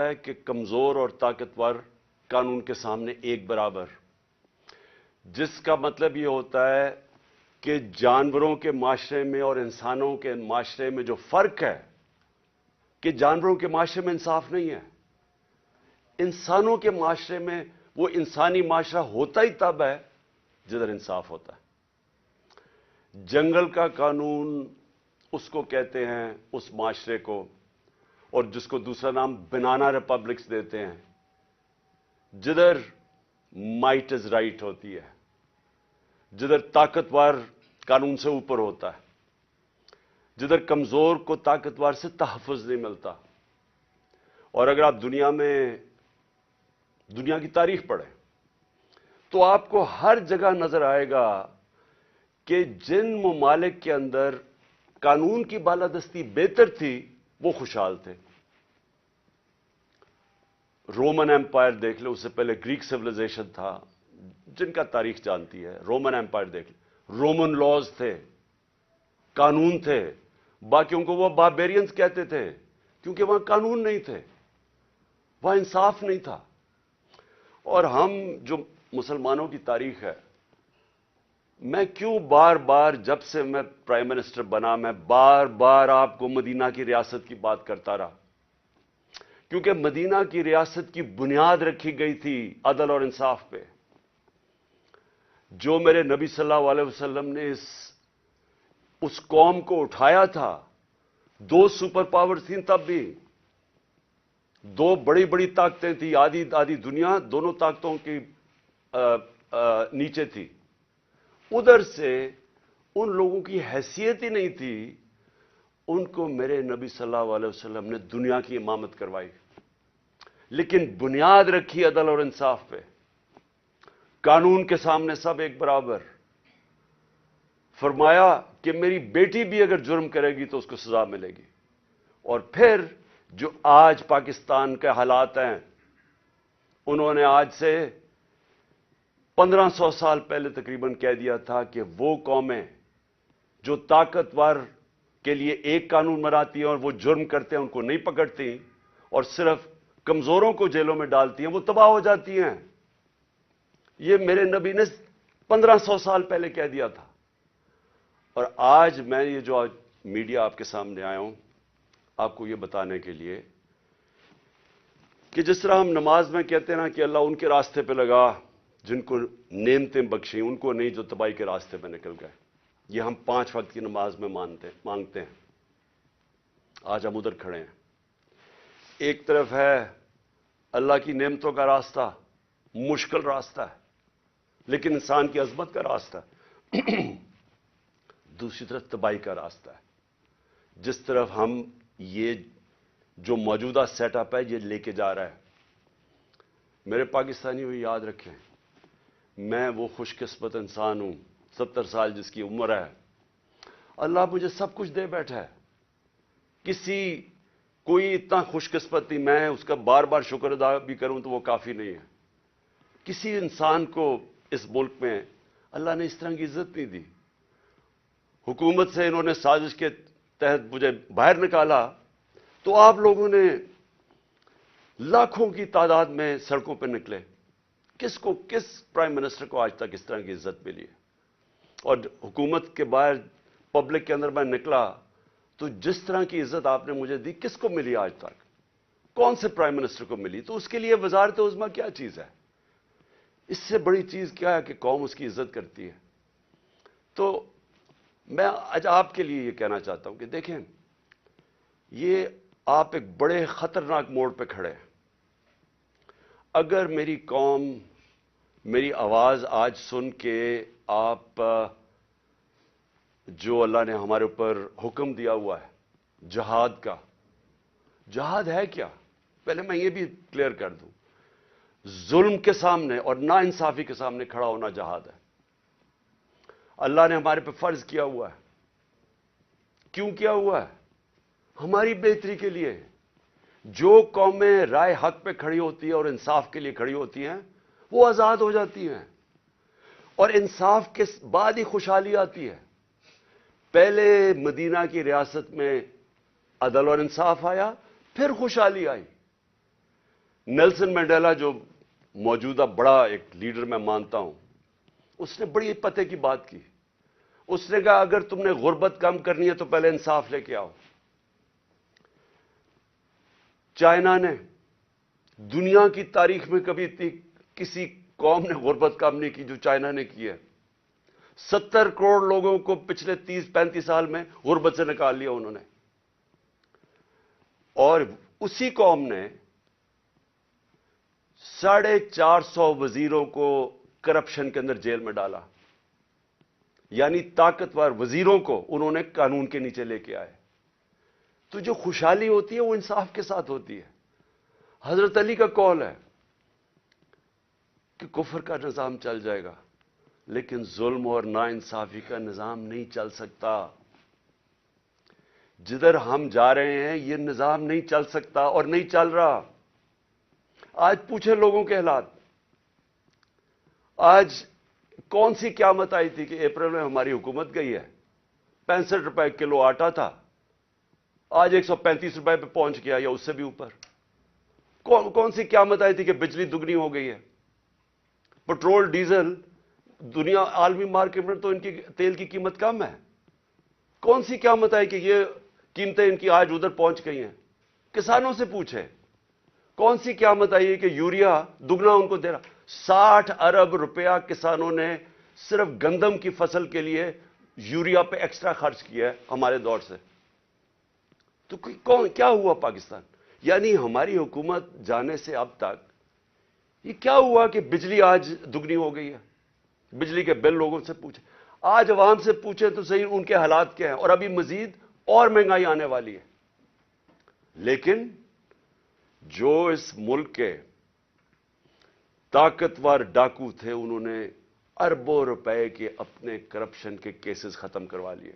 ہے کہ کمزور اور طاقتور قانون کے سامنے ایک برابر، جس کا مطلب یہ ہوتا ہے کہ جانوروں کے معاشرے میں اور انسانوں کے معاشرے میں جو فرق ہے کہ جانوروں کے معاشرے میں انصاف نہیں ہے، انسانوں کے معاشرے میں وہ انسانی معاشرہ ہوتا ہی تب ہے جدھر انصاف ہوتا ہے۔ جنگل کا قانون اس کو کہتے ہیں، اس معاشرے کو، اور جس کو دوسرا نام بنانا ریپبلکس دیتے ہیں، جدھر مائٹ از رائٹ ہوتی ہے، جدھر طاقتور قانون سے اوپر ہوتا ہے، جدھر کمزور کو طاقتور سے تحفظ نہیں ملتا۔ اور اگر آپ دنیا کی تاریخ پڑھیں تو آپ کو ہر جگہ نظر آئے گا کہ جن ممالک کے اندر قانون کی بالادستی بہتر تھی وہ خوشحال تھے۔ رومن ایمپائر دیکھ لیں، اس سے پہلے گریک سیولائزیشن تھا، جن کا تاریخ جانتی ہے۔ رومن ایمپائر دیکھ لیں، رومن لاز تھے، قانون تھے، باقیوں کو وہ باربیرینز کہتے تھے کیونکہ وہاں قانون نہیں تھے، وہاں انصاف نہیں تھا۔ اور ہم جو مسلمانوں کی تاریخ ہے، میں کیوں بار بار جب سے میں پرائم منسٹر بنا میں بار بار آپ کو مدینہ کی ریاست کی بات کرتا رہا، کیونکہ مدینہ کی ریاست کی بنیاد رکھی گئی تھی عدل اور انصاف پہ۔ جو میرے نبی صلی اللہ علیہ وسلم نے اس قوم کو اٹھایا تھا، دو سپر پاور تھیں تب بھی، دو بڑی بڑی طاقتیں تھیں، آدھی دنیا دونوں طاقتوں کی نیچے تھی، ادھر سے ان لوگوں کی حیثیت ہی نہیں تھی، ان کو میرے نبی صلی اللہ علیہ وسلم نے دنیا کی امامت کروائی، لیکن بنیاد رکھی عدل اور انصاف پہ۔ قانون کے سامنے سب ایک برابر، فرمایا کہ میری بیٹی بھی اگر جرم کرے گی تو اس کو سزا ملے گی۔ اور پھر جو آج پاکستان کے حالات ہیں، انہوں نے آج سے 1500 سال پہلے تقریباً کہہ دیا تھا کہ وہ قومیں جو طاقتور کے لیے ایک قانون بناتی ہیں اور وہ جرم کرتے ہیں ان کو نہیں پکڑتی اور صرف کمزوروں کو جیلوں میں ڈالتی ہیں، وہ تباہ ہو جاتی ہیں۔ یہ میرے نبی نے 1500 سال پہلے کہہ دیا تھا۔ اور آج میں یہ جو آج میڈیا آپ کے سامنے آیا ہوں آپ کو یہ بتانے کے لیے کہ جس طرح ہم نماز میں کہتے ہیں نا کہ اللہ ان کے راستے پہ لگا جن کو نعمتیں بخشیں، ان کو نہیں جو تباہی کے راستے پہ نکل گئے۔ یہ ہم 5 وقت کی نماز میں مانگتے ہیں۔ آج ہم ادھر کھڑے ہیں۔ ایک طرف ہے اللہ کی نعمتوں کا راستہ، مشکل راستہ ہے لیکن انسان کی عظمت کا راستہ ہے۔ دوسری طرف تباہی کا راستہ ہے، جس طرف ہم یہ جو موجودہ سیٹ اپ ہے یہ لے کے جا رہا ہے۔ میرے پاکستانی ہوئی یاد رکھیں، میں وہ خوش قسمت انسان ہوں، 70 سال جس کی عمر ہے، اللہ مجھے سب کچھ دے بیٹھا ہے۔ کوئی اتنا خوش قسمت نہیں، میں اس کا بار بار شکر ادا بھی کروں تو وہ کافی نہیں ہے۔ کسی انسان کو اس ملک میں اللہ نے اس طرح کی عزت نہیں دی۔ حکومت سے انہوں نے سازش کے تحت مجھے باہر نکالا تو آپ لوگوں نے لاکھوں کی تعداد میں سڑکوں پہ نکلے۔ کس پرائم منسٹر کو آج تک اس طرح کی عزت ملی ہے؟ اور حکومت کے باہر پبلک کے اندر میں نکلا تو جس طرح کی عزت آپ نے مجھے دی کس کو ملی آج تک؟ کون سے پرائم منسٹر کو ملی؟ تو اس کے لیے وزارت عظمیٰ کیا چیز ہے؟ اس سے بڑی چیز کیا ہے کہ قوم اس کی عزت کرتی ہے۔ تو میں آج آپ کے لیے یہ کہنا چاہتا ہوں کہ دیکھیں، یہ آپ ایک بڑے خطرناک موڑ پہ کھڑے ہیں۔ اگر میری قوم میری آواز آج سن کے آپ جو اللہ نے ہمارے اوپر حکم دیا ہوا ہے جہاد کا، جہاد ہے کیا؟ پہلے میں یہ بھی کلیئر کر دوں، ظلم کے سامنے اور ناانصافی کے سامنے کھڑا ہونا جہاد ہے۔ اللہ نے ہمارے پہ فرض کیا ہوا ہے۔ کیوں کیا ہوا ہے؟ ہماری بہتری کے لیے۔ جو قومیں رائے حق پہ کھڑی ہوتی ہیں اور انصاف کے لیے کھڑی ہوتی ہیں وہ آزاد ہو جاتی ہیں، اور انصاف کے بعد ہی خوشحالی آتی ہے۔ پہلے مدینہ کی ریاست میں عدل اور انصاف آیا، پھر خوشحالی آئی۔ نیلسن منڈیلا جو موجودہ بڑا ایک لیڈر میں مانتا ہوں، اس نے بڑی پتے کی بات کی. اس نے کہا اگر تم نے غربت کم کرنی ہے تو پہلے انصاف لے کے آؤ. چائنا نے دنیا کی تاریخ میں کبھی کسی قوم نے غربت کم نہیں کی جو چائنا نے کی ہے. 70 کروڑ لوگوں کو پچھلے 30-35 سال میں غربت سے نکال لیا انہوں نے. اور اسی قوم نے 450 وزیروں کو کرپشن کے اندر جیل میں ڈالا. یعنی طاقتور وزیروں کو انہوں نے قانون کے نیچے لے کے آئے. تو جو خوشحالی ہوتی ہے وہ انصاف کے ساتھ ہوتی ہے. حضرت علی کا قول ہے کہ کفر کا نظام چل جائے گا لیکن ظلم اور ناانصافی کا نظام نہیں چل سکتا. جدھر ہم جا رہے ہیں یہ نظام نہیں چل سکتا اور نہیں چل رہا. آج پوچھے لوگوں کے حالات. آج کون سی قیامت آئی تھی کہ اپریل میں ہماری حکومت گئی ہے؟ 65 روپے کلو آٹا تھا، آج 135 روپے پہ پہنچ گیا یا اس سے بھی اوپر. کون سی قیامت آئی تھی کہ بجلی دگنی ہو گئی ہے؟ پٹرول ڈیزل دنیا عالمی مارکیٹ میں تو ان کی تیل کی قیمت کم ہے. کون سی قیامت آئی کہ یہ قیمتیں ان کی آج ادھر پہنچ گئی ہیں؟ کسانوں سے پوچھے. کون سی قیامت آئی ہے کہ یوریا دگنا ان کو دے رہا؟ 60 ارب روپیہ کسانوں نے صرف گندم کی فصل کے لیے یوریا پہ ایکسٹرا خرچ کیا ہے ہمارے دور سے. تو کیا ہوا پاکستان؟ یعنی ہماری حکومت جانے سے اب تک یہ کیا ہوا کہ بجلی آج دگنی ہو گئی ہے؟ بجلی کے بل لوگوں سے پوچھیں، آج عوام سے پوچھیں تو صحیح ان کے حالات کیا ہیں. اور ابھی مزید اور مہنگائی آنے والی ہے. لیکن جو اس ملک کے طاقتور ڈاکو تھے انہوں نے اربوں روپے کے اپنے کرپشن کے کیسز ختم کروا لیے.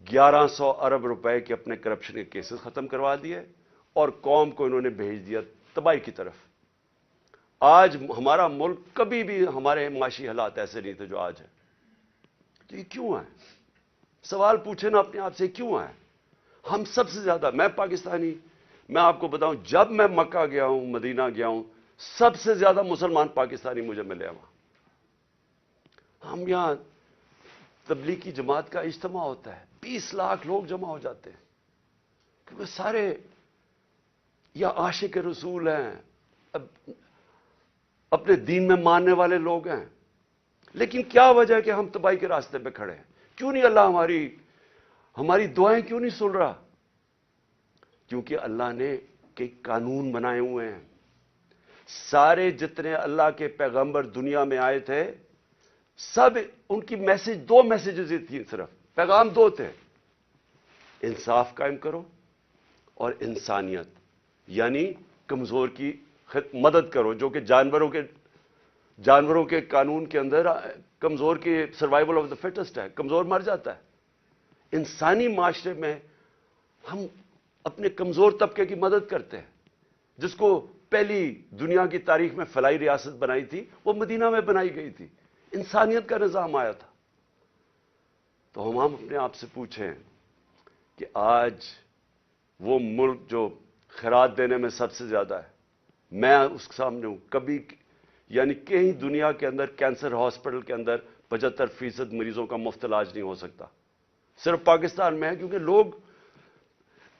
1100 ارب روپے کے اپنے کرپشن کے کیسز ختم کروا دیے اور قوم کو انہوں نے بھیج دیا تباہی کی طرف. آج ہمارا ملک، کبھی بھی ہمارے معاشی حالات ایسے نہیں تھے جو آج ہے. تو یہ کیوں ہے؟ سوال پوچھیں نا اپنے آپ سے، کیوں ہے؟ ہم سب سے زیادہ، میں پاکستانی، میں آپ کو بتاؤں جب میں مکہ گیا ہوں، مدینہ گیا ہوں، سب سے زیادہ مسلمان پاکستانی مجھے ملے وہاں. ہم یہاں تبلیغی جماعت کا اجتماع ہوتا ہے، 20 لاکھ لوگ جمع ہو جاتے ہیں کیونکہ سارے یا عاشق رسول ہیں، اپنے دین میں ماننے والے لوگ ہیں. لیکن کیا وجہ ہے کہ ہم تباہی کے راستے پہ کھڑے ہیں؟ کیوں نہیں اللہ ہماری دعائیں کیوں نہیں سن رہا؟ کیونکہ اللہ نے کئی قانون بنائے ہوئے ہیں. سارے جتنے اللہ کے پیغمبر دنیا میں آئے تھے سب ان کی دو میسیجز ہی تھیں، صرف پیغام 2 تھے: انصاف قائم کرو اور انسانیت، یعنی کمزور کی مدد کرو. جو کہ جانوروں کے قانون کے اندر کمزور کی سروائیول آف دا فٹسٹ ہے، کمزور مر جاتا ہے. انسانی معاشرے میں ہم اپنے کمزور طبقے کی مدد کرتے ہیں. جس کو پہلی دنیا کی تاریخ میں فلاحی ریاست بنائی تھی وہ مدینہ میں بنائی گئی تھی، انسانیت کا نظام آیا تھا. تو ہم اپنے آپ سے پوچھیں کہ آج وہ ملک جو خیرات دینے میں سب سے زیادہ ہے، میں اس کے سامنے ہوں. کبھی یعنی کہیں دنیا کے اندر کینسر ہاسپٹل کے اندر 75% مریضوں کا مفت علاج نہیں ہو سکتا، صرف پاکستان میں ہے. کیونکہ لوگ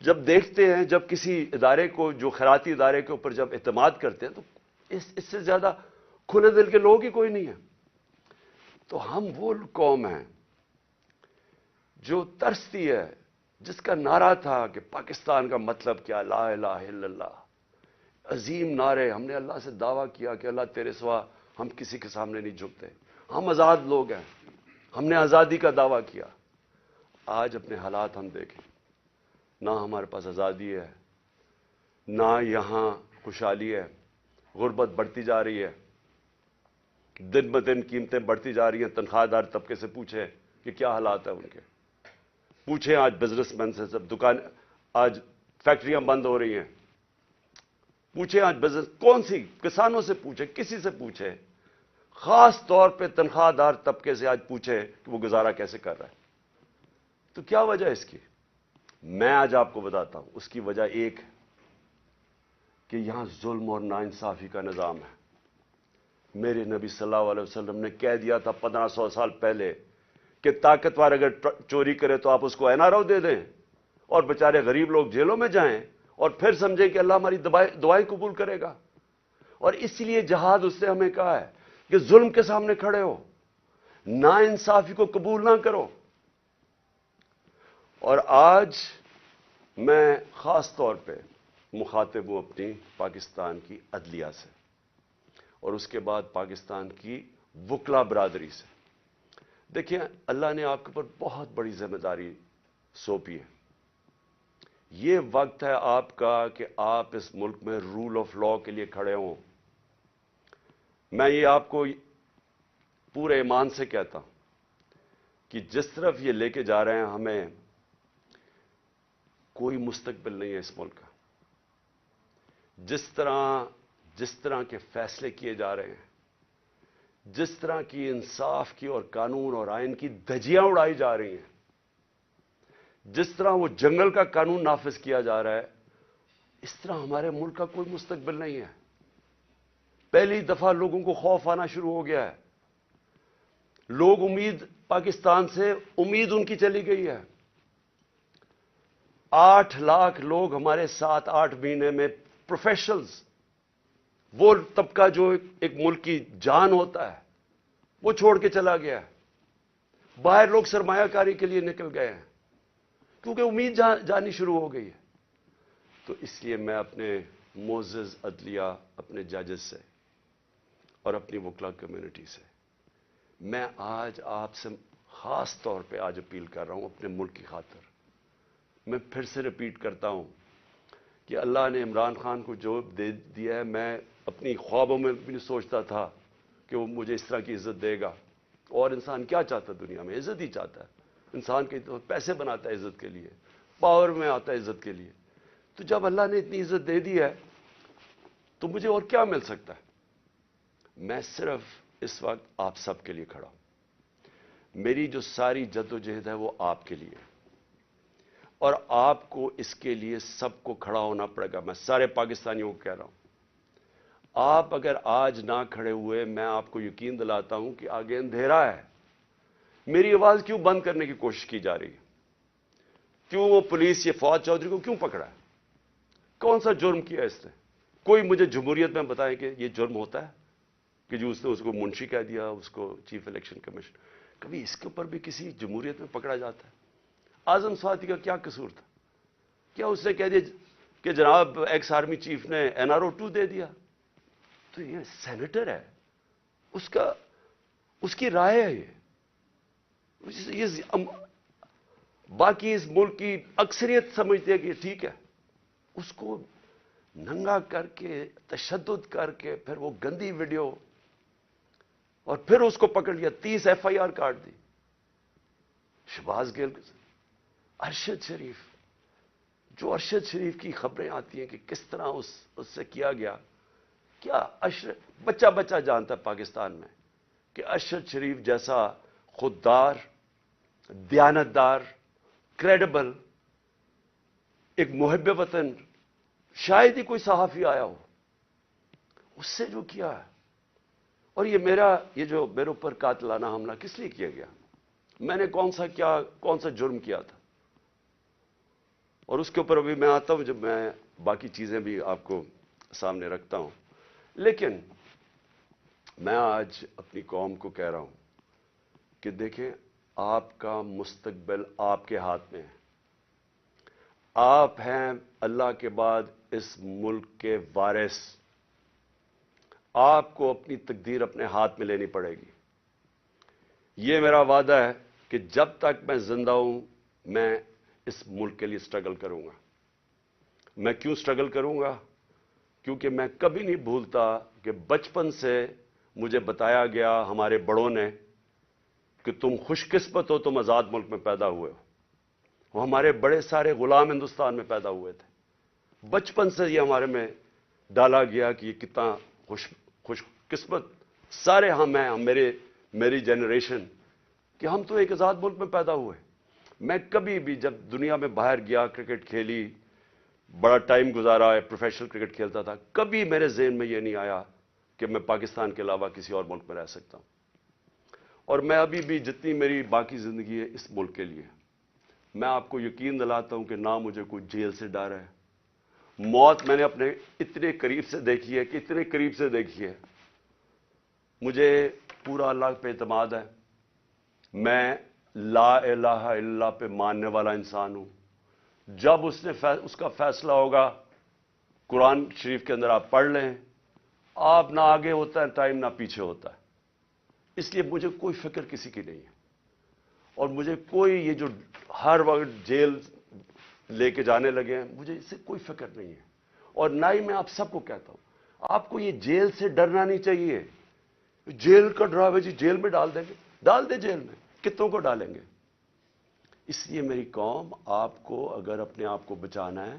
جب دیکھتے ہیں، جب کسی ادارے کو، جو خیراتی ادارے کے اوپر جب اعتماد کرتے ہیں تو اس سے زیادہ کھلے دل کے لوگ ہی کوئی نہیں ہے. تو ہم وہ قوم ہیں جو ترستی ہے، جس کا نعرہ تھا کہ پاکستان کا مطلب کیا، لا الہ الا اللہ. عظیم نعرے. ہم نے اللہ سے دعویٰ کیا کہ اللہ تیرے سوا ہم کسی کے سامنے نہیں جھکتے، ہم آزاد لوگ ہیں، ہم نے آزادی کا دعویٰ کیا. آج اپنے حالات ہم دیکھیں، نہ ہمارے پاس آزادی ہے، نہ یہاں خوشحالی ہے. غربت بڑھتی جا رہی ہے، دن بدن قیمتیں بڑھتی جا رہی ہیں. تنخواہ دار طبقے سے پوچھیں کہ کیا حالات ہیں ان کے. پوچھیں آج بزنس مین سے، سب آج فیکٹریاں بند ہو رہی ہیں. پوچھیں آج بزنس کون سی، کسانوں سے پوچھیں، کسی سے پوچھیں، خاص طور پہ تنخواہ دار طبقے سے آج پوچھیں کہ وہ گزارا کیسے کر رہا ہے. تو کیا وجہ ہے اس کی؟ میں آج آپ کو بتاتا ہوں. اس کی وجہ ایک ہے، کہ یہاں ظلم اور ناانصافی کا نظام ہے. میرے نبی صلی اللہ علیہ وسلم نے کہہ دیا تھا 1500 سال پہلے کہ طاقتور اگر چوری کرے تو آپ اس کو این آر او دے دیں اور بیچارے غریب لوگ جیلوں میں جائیں اور پھر سمجھیں کہ اللہ ہماری دعائیں قبول کرے گا. اور اسی لیے جہاد اس نے ہمیں کہا ہے کہ ظلم کے سامنے کھڑے ہو, ناانصافی کو قبول نہ کرو. اور آج میں خاص طور پہ مخاطب ہوں اپنی پاکستان کی عدلیہ سے اور اس کے بعد پاکستان کی وکلا برادری سے. دیکھیں, اللہ نے آپ کے اوپر بہت بڑی ذمہ داری سونپی ہے. یہ وقت ہے آپ کا کہ آپ اس ملک میں رول آف لا کے لیے کھڑے ہوں. میں یہ آپ کو پورے ایمان سے کہتا ہوں کہ جس طرف یہ لے کے جا رہے ہیں ہمیں کوئی مستقبل نہیں ہے اس ملک کا. جس طرح کے فیصلے کیے جا رہے ہیں, جس طرح کی انصاف کی اور قانون اور آئین کی دھجیاں اڑائی جا رہی ہیں, جس طرح وہ جنگل کا قانون نافذ کیا جا رہا ہے, اس طرح ہمارے ملک کا کوئی مستقبل نہیں ہے. پہلی دفعہ لوگوں کو خوف آنا شروع ہو گیا ہے. لوگ پاکستان سے امید ان کی چلی گئی ہے. 8 لاکھ لوگ ہمارے 7-8 مہینے میں پروفیشنلز, وہ طبقہ جو ایک ملک کی جان ہوتا ہے, وہ چھوڑ کے چلا گیا ہے. باہر لوگ سرمایہ کاری کے لیے نکل گئے ہیں کیونکہ امید جانی شروع ہو گئی ہے. تو اس لیے میں اپنے معزز عدلیہ, اپنے ججز سے اور اپنی وکلا کمیونٹی سے میں آج آپ سے خاص طور پہ آج اپیل کر رہا ہوں اپنے ملک کی خاطر. میں پھر سے ریپیٹ کرتا ہوں کہ اللہ نے عمران خان کو جو دے دیا ہے, میں اپنی خوابوں میں بھی نہیں سوچتا تھا کہ وہ مجھے اس طرح کی عزت دے گا. اور انسان کیا چاہتا ہے دنیا میں؟ عزت ہی چاہتا ہے. انسان کے پیسے بناتا ہے عزت کے لیے, پاور میں آتا ہے عزت کے لیے. تو جب اللہ نے اتنی عزت دے دی ہے تو مجھے اور کیا مل سکتا ہے؟ میں صرف اس وقت آپ سب کے لیے کھڑا ہوں. میری جو ساری جدوجہد ہے وہ آپ کے لیے, اور آپ کو اس کے لیے سب کو کھڑا ہونا پڑے گا. میں سارے پاکستانیوں کو کہہ رہا ہوں, آپ اگر آج نہ کھڑے ہوئے, میں آپ کو یقین دلاتا ہوں کہ آگے اندھیرا ہے. میری آواز کیوں بند کرنے کی کوشش کی جا رہی ہے؟ کیوں وہ پولیس یہ فواد چودھری کو کیوں پکڑا ہے؟ کون سا جرم کیا اس نے؟ کوئی مجھے جمہوریت میں بتائے کہ یہ جرم ہوتا ہے کہ جو اس نے اس کو منشی کہہ دیا, اس کو چیف الیکشن کمیشن. کبھی اس کے اوپر بھی کسی جمہوریت میں پکڑا جاتا ہے؟ اعظم سواتی کا کیا قصور تھا؟ کیا اس نے کہہ دیا کہ جناب ایکس آرمی چیف نے NRO 2 دے دیا؟ تو یہ سینیٹر ہے, اس کی رائے ہے. یہ باقی اس ملک کی اکثریت سمجھتے ہیں کہ ٹھیک ہے. اس کو ننگا کر کے, تشدد کر کے, پھر وہ گندی ویڈیو, اور پھر اس کو پکڑ لیا, 30 FIR کاٹ دی. شہباز گل, ارشد شریف, جو ارشد شریف کی خبریں آتی ہیں کہ کس طرح اس سے کیا گیا, کیا بچہ جانتا ہے پاکستان میں کہ ارشد شریف جیسا خوددار, دیانتدار, کریڈیبل, ایک محب وطن شاید ہی کوئی صحافی آیا ہو. اس سے جو کیا ہے, اور یہ جو میرے اوپر قاتلانہ حملہ کس لیے کیا گیا؟ میں نے کون سا جرم کیا تھا؟ اور اس کے اوپر ابھی میں آتا ہوں جب میں باقی چیزیں بھی آپ کو سامنے رکھتا ہوں. لیکن میں آج اپنی قوم کو کہہ رہا ہوں کہ دیکھیں, آپ کا مستقبل آپ کے ہاتھ میں ہے. آپ ہیں اللہ کے بعد اس ملک کے وارث. آپ کو اپنی تقدیر اپنے ہاتھ میں لینی پڑے گی. یہ میرا وعدہ ہے کہ جب تک میں زندہ ہوں میں اس ملک کے لیے سٹرگل کروں گا. میں کیوں سٹرگل کروں گا؟ کیونکہ میں کبھی نہیں بھولتا کہ بچپن سے مجھے بتایا گیا ہمارے بڑوں نے کہ تم خوش قسمت ہو, تم آزاد ملک میں پیدا ہوئے ہو. وہ ہمارے بڑے سارے غلام ہندوستان میں پیدا ہوئے تھے. بچپن سے یہ ہمارے میں ڈالا گیا کہ یہ کتنا خوش قسمت سارے ہم ہیں, میری جنریشن, کہ ہم تو ایک آزاد ملک میں پیدا ہوئے. میں کبھی بھی جب دنیا میں باہر گیا, کرکٹ کھیلی, بڑا ٹائم گزارا ہے، پروفیشنل کرکٹ کھیلتا تھا، کبھی میرے ذہن میں یہ نہیں آیا کہ میں پاکستان کے علاوہ کسی اور ملک میں رہ سکتا ہوں. اور میں ابھی بھی جتنی میری باقی زندگی ہے اس ملک کے لیے، میں آپ کو یقین دلاتا ہوں کہ نہ مجھے کوئی جیل سے ڈر ہے. موت میں نے اپنے اتنے قریب سے دیکھی ہے کہ اتنے قریب سے دیکھی ہے. مجھے پورا اللہ پہ اعتماد ہے. میں لا الہ الا اللہ پہ ماننے والا انسان ہوں. جب اس کا فیصلہ ہوگا، قرآن شریف کے اندر آپ پڑھ لیں، آپ نہ آگے ہوتا ہے ٹائم نہ پیچھے ہوتا ہے. اس لیے مجھے کوئی فکر کسی کی نہیں ہے، اور مجھے کوئی یہ جو ہر وقت جیل لے کے جانے لگے ہیں، مجھے اس سے کوئی فکر نہیں ہے. اور نہ ہی میں آپ سب کو کہتا ہوں آپ کو یہ جیل سے ڈرنا نہیں چاہیے. جیل کا ڈراوے جی جیل میں ڈال دیں گے، ڈال دیں جیل میں، کتنوں کو ڈالیں گے. اس لیے میری قوم، آپ کو اگر اپنے آپ کو بچانا ہے،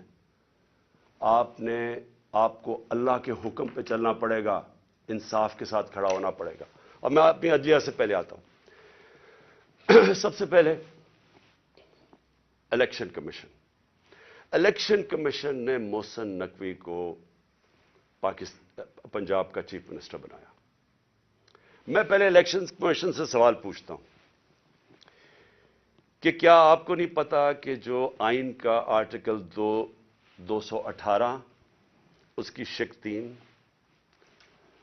آپ کو اللہ کے حکم پہ چلنا پڑے گا، انصاف کے ساتھ کھڑا ہونا پڑے گا. اور میں اپنی عدلیہ سے پہلے آتا ہوں. سب سے پہلے الیکشن کمیشن. الیکشن کمیشن نے محسن نقوی کو پنجاب کا چیف منسٹر بنایا. میں پہلے الیکشن کمیشن سے سوال پوچھتا ہوں کہ کیا آپ کو نہیں پتا کہ جو آئین کا آرٹیکل 218 اس کی شق 3،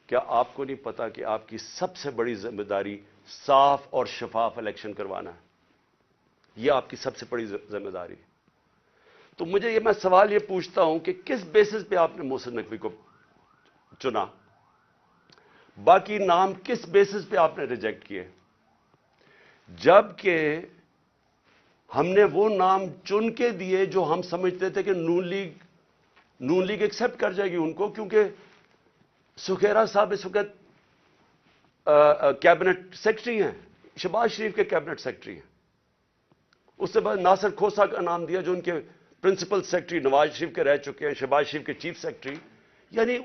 کیا آپ کو نہیں پتا کہ آپ کی سب سے بڑی ذمہ داری صاف اور شفاف الیکشن کروانا ہے؟ یہ آپ کی سب سے بڑی ذمہ داری. تو میں سوال یہ پوچھتا ہوں کہ کس بیسس پہ آپ نے محسن نقوی کو چنا؟ باقی نام کس بیسس پہ آپ نے ریجیکٹ کیے؟ جبکہ ہم نے وہ نام چن کے دیے جو ہم سمجھتے تھے کہ نون لیگ ایکسپٹ کر جائے گی ان کو، کیونکہ سکھیرا صاحب اس وقت کیبنٹ سیکرٹری ہیں، شہباز شریف کے کیبنٹ سیکرٹری ہیں. اس سے بعد ناصر کھوسا کا نام دیا جو ان کے پرنسپل سیکرٹری نواز شریف کے رہ چکے ہیں، شہباز شریف کے چیف سیکرٹری. یعنی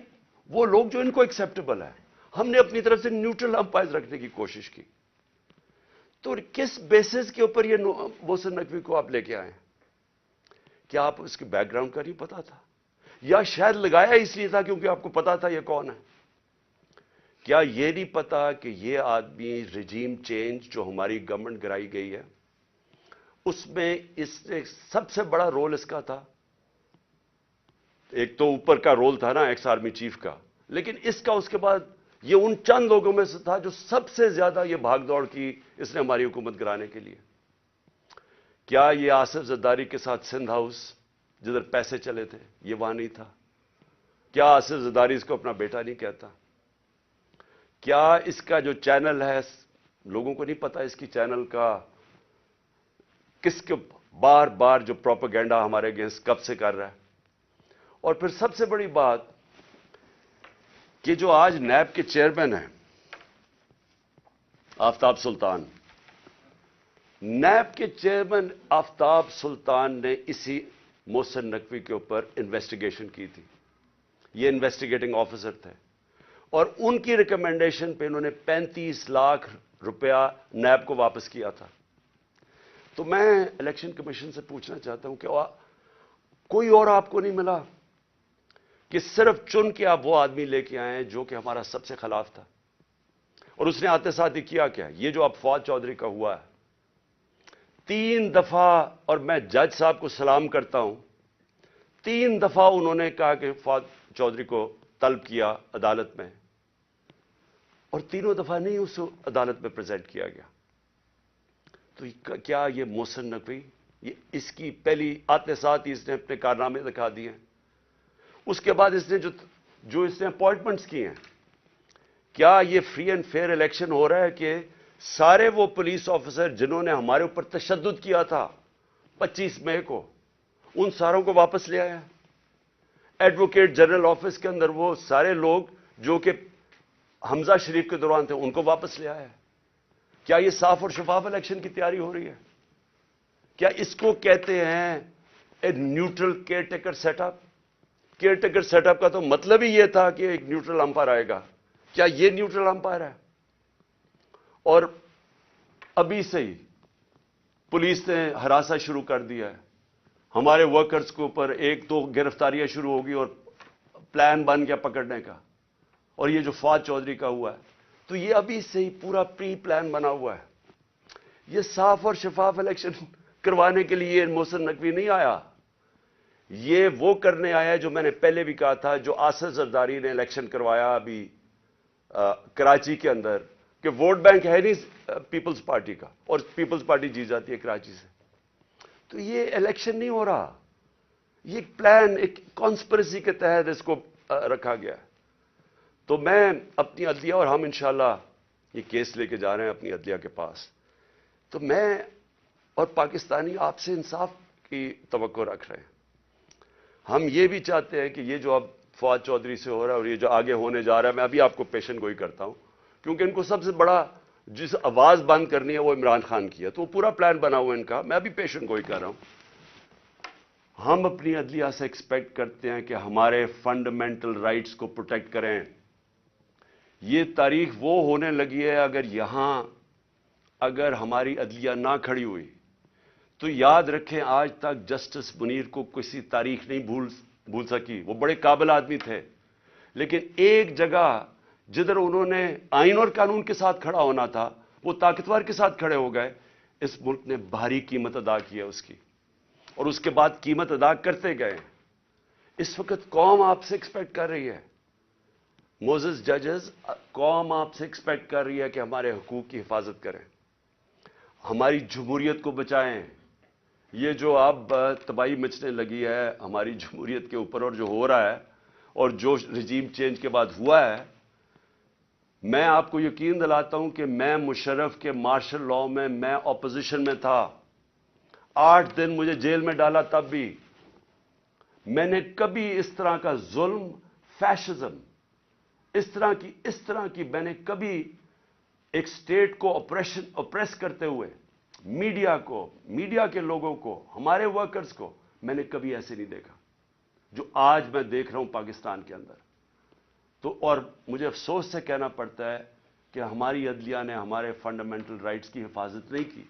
وہ لوگ جو ان کو ایکسیپٹیبل ہے. ہم نے اپنی طرف سے نیوٹرل امپائر رکھنے کی کوشش کی. تو کس بیسس کے اوپر یہ محسن نقوی کو آپ لے کے آئے؟ کیا آپ اس کے بیک گراؤنڈ کا نہیں پتا تھا؟ یا شاید لگایا اس لیے تھا کیونکہ آپ کو پتا تھا یہ کون ہے؟ کیا یہ نہیں پتا کہ یہ آدمی رجیم چینج جو ہماری گورنمنٹ کرائی گئی ہے اس میں اس نے سب سے بڑا رول اس کا تھا. ایک تو اوپر کا رول تھا نا ایکس آرمی چیف کا، لیکن اس کا اس کے بعد یہ ان چند لوگوں میں سے تھا جو سب سے زیادہ یہ بھاگ دوڑ کی اس نے ہماری حکومت گرانے کے لیے. کیا یہ آصف زرداری کے ساتھ سندھ ہاؤس جدھر پیسے چلے تھے یہ وہاں نہیں تھا؟ کیا آصف زرداری اس کو اپنا بیٹا نہیں کہتا؟ کیا اس کا جو چینل ہے، لوگوں کو نہیں پتا اس کی چینل کا کس کے بار بار جو پروپیگنڈا ہمارے اگینسٹ کب سے کر رہا ہے؟ اور پھر سب سے بڑی بات کہ جو آج نیب کے چیئرمین ہیں آفتاب سلطان، نیب کے چیئرمین آفتاب سلطان نے اسی محسن نقوی کے اوپر انویسٹیگیشن کی تھی. یہ انویسٹیگیٹنگ آفیسر تھے اور ان کی ریکمنڈیشن پہ انہوں نے 35 لاکھ روپیہ نیب کو واپس کیا تھا. تو میں الیکشن کمیشن سے پوچھنا چاہتا ہوں کہ کوئی اور آپ کو نہیں ملا کہ صرف چن کے آپ وہ آدمی لے کے آئے ہیں جو کہ ہمارا سب سے خلاف تھا؟ اور اس نے آتے ساتھ ہی کیا کیا؟ یہ جو اب فواد چودھری کا ہوا ہے 3 دفعہ، اور میں جج صاحب کو سلام کرتا ہوں، 3 دفعہ انہوں نے کہا کہ فواد چودھری کو طلب کیا عدالت میں، اور تینوں دفعہ نہیں اس کو عدالت میں پریزنٹ کیا گیا. تو کیا یہ محسن نقوی، یہ اس کی پہلی آتے ساتھ ہی اس نے اپنے کارنامے دکھا دیے. اس کے بعد اس نے جو اس نے اپوائنٹمنٹس کی ہیں، کیا یہ فری اینڈ فیئر الیکشن ہو رہا ہے کہ سارے وہ پولیس آفیسر جنہوں نے ہمارے اوپر تشدد کیا تھا 25 مئی کو، ان ساروں کو واپس لے آیا؟ ایڈوکیٹ جنرل آفس کے اندر وہ سارے لوگ جو کہ حمزہ شریف کے دوران تھے ان کو واپس لے آیا؟ کیا یہ صاف اور شفاف الیکشن کی تیاری ہو رہی ہے؟ کیا اس کو کہتے ہیں a neutral caretaker set up? Caretaker set up کا تو مطلب ہی یہ تھا کہ ایک نیوٹرل امپائر آئے گا. کیا یہ نیوٹرل امپائر ہے؟ اور ابھی سے ہی پولیس نے ہراساں شروع کر دیا ہے. ہمارے ورکرز کے اوپر ایک دو گرفتاریاں شروع ہوگی اور پلان بن گیا پکڑنے کا. اور یہ جو فواد چودھری کا ہوا ہے, تو یہ ابھی سے ہی پورا پری پلان بنا ہوا ہے. یہ صاف اور شفاف الیکشن کروانے کے لیے محسن نقوی نہیں آیا. یہ وہ کرنے آیا جو میں نے پہلے بھی کہا تھا, جو آصف زرداری نے الیکشن کروایا ابھی کراچی کے اندر, کہ ووٹ بینک ہے نہیں پیپلز پارٹی کا, اور پیپلز پارٹی جیت جاتی ہے کراچی سے. تو یہ الیکشن نہیں ہو رہا, یہ ایک پلان, ایک کانسپریسی کے تحت اس کو رکھا گیا ہے. تو میں اپنی عدلیہ, اور ہم انشاءاللہ یہ کیس لے کے جا رہے ہیں اپنی عدلیہ کے پاس, تو میں اور پاکستانی آپ سے انصاف کی توقع رکھ رہے ہیں. ہم یہ بھی چاہتے ہیں کہ یہ جو اب فواد چودھری سے ہو رہا ہے اور یہ جو آگے ہونے جا رہا ہے, میں ابھی آپ کو پیشن گوئی کرتا ہوں, کیونکہ ان کو سب سے بڑا جس آواز بند کرنی ہے وہ عمران خان کی ہے, تو وہ پورا پلان بنا ہوا ہے ان کا. میں ابھی پیشن گوئی کر رہا ہوں. ہم اپنی عدلیہ سے ایکسپیکٹ کرتے ہیں کہ ہمارے فنڈامنٹل رائٹس کو پروٹیکٹ کریں. یہ تاریخ وہ ہونے لگی ہے, اگر ہماری عدلیہ نہ کھڑی ہوئی تو یاد رکھیں آج تک جسٹس منیر کو کسی تاریخ نہیں بھول سکی. وہ بڑے قابل آدمی تھے, لیکن ایک جگہ جدھر انہوں نے آئین اور قانون کے ساتھ کھڑا ہونا تھا وہ طاقتور کے ساتھ کھڑے ہو گئے. اس ملک نے بھاری قیمت ادا کی ہے اس کی, اور اس کے بعد قیمت ادا کرتے گئے. اس وقت قوم آپ سے ایکسپیکٹ کر رہی ہے, موزز ججز, قوم آپ سے ایکسپیکٹ کر رہی ہے کہ ہمارے حقوق کی حفاظت کریں, ہماری جمہوریت کو بچائیں. یہ جو اب تباہی مچنے لگی ہے ہماری جمہوریت کے اوپر, اور جو ہو رہا ہے اور جو رجیم چینج کے بعد ہوا ہے, میں آپ کو یقین دلاتا ہوں کہ میں مشرف کے مارشل لاء میں اپوزیشن میں تھا. 8 دن مجھے جیل میں ڈالا, تب بھی میں نے کبھی اس طرح کا ظلم, فیشزم, اس طرح کی میں نے کبھی ایک سٹیٹ کو اپریس کرتے ہوئے میڈیا کے لوگوں کو, ہمارے ورکرز کو, میں نے کبھی ایسے نہیں دیکھا جو آج میں دیکھ رہا ہوں پاکستان کے اندر. تو اور مجھے افسوس سے کہنا پڑتا ہے کہ ہماری عدلیہ نے ہمارے فنڈامنٹل رائٹس کی حفاظت نہیں کی.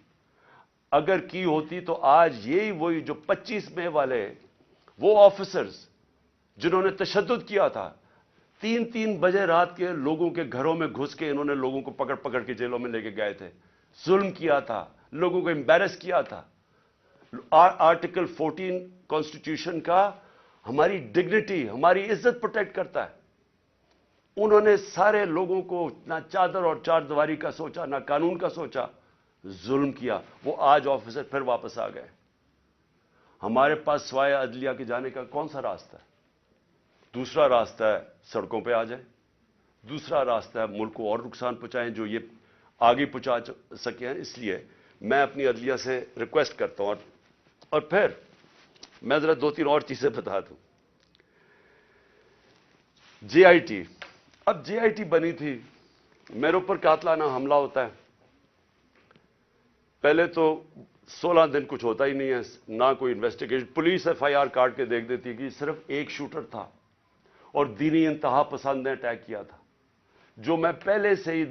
اگر کی ہوتی تو آج وہی جو 25 مئی والے وہ آفیسرز جنہوں نے تشدد کیا تھا, 3 بجے رات کے لوگوں کے گھروں میں گھس کے انہوں نے لوگوں کو پکڑ کے جیلوں میں لے کے گئے تھے, ظلم کیا تھا, لوگوں کو امبیرس کیا تھا. آرٹیکل 14 کانسٹیٹیوشن کا ہماری ڈگنیٹی, ہماری عزت پروٹیکٹ کرتا ہے. انہوں نے سارے لوگوں کو نہ چادر اور چار دیواری کا سوچا, نہ قانون کا سوچا, ظلم کیا. وہ آج آفیسر پھر واپس آ گئے. ہمارے پاس سوائے عدلیہ کے جانے کا کون سا راستہ ہے؟ دوسرا راستہ ہے سڑکوں پہ آ جائیں, دوسرا راستہ ہے ملک کو اور نقصان پہنچائیں جو یہ آگے پہنچا سکے ہیں. اس لیے میں اپنی عدلیہ سے ریکویسٹ کرتا ہوں. اور پھر میں ذرا 2-3 اور چیزیں بتا دوں. جے آئی ٹی, اب جے آئی ٹی بنی تھی, میرے اوپر قاتلانہ حملہ ہوتا ہے. پہلے تو 16 دن کچھ ہوتا ہی نہیں ہے, نہ کوئی investigation. Police F I R کاٹ کے دیکھ دیتی کہ صرف ایک شوٹر تھا اور دینی انتہا پسند نے اٹیک کیا تھا, جو میں پہلے سے ہی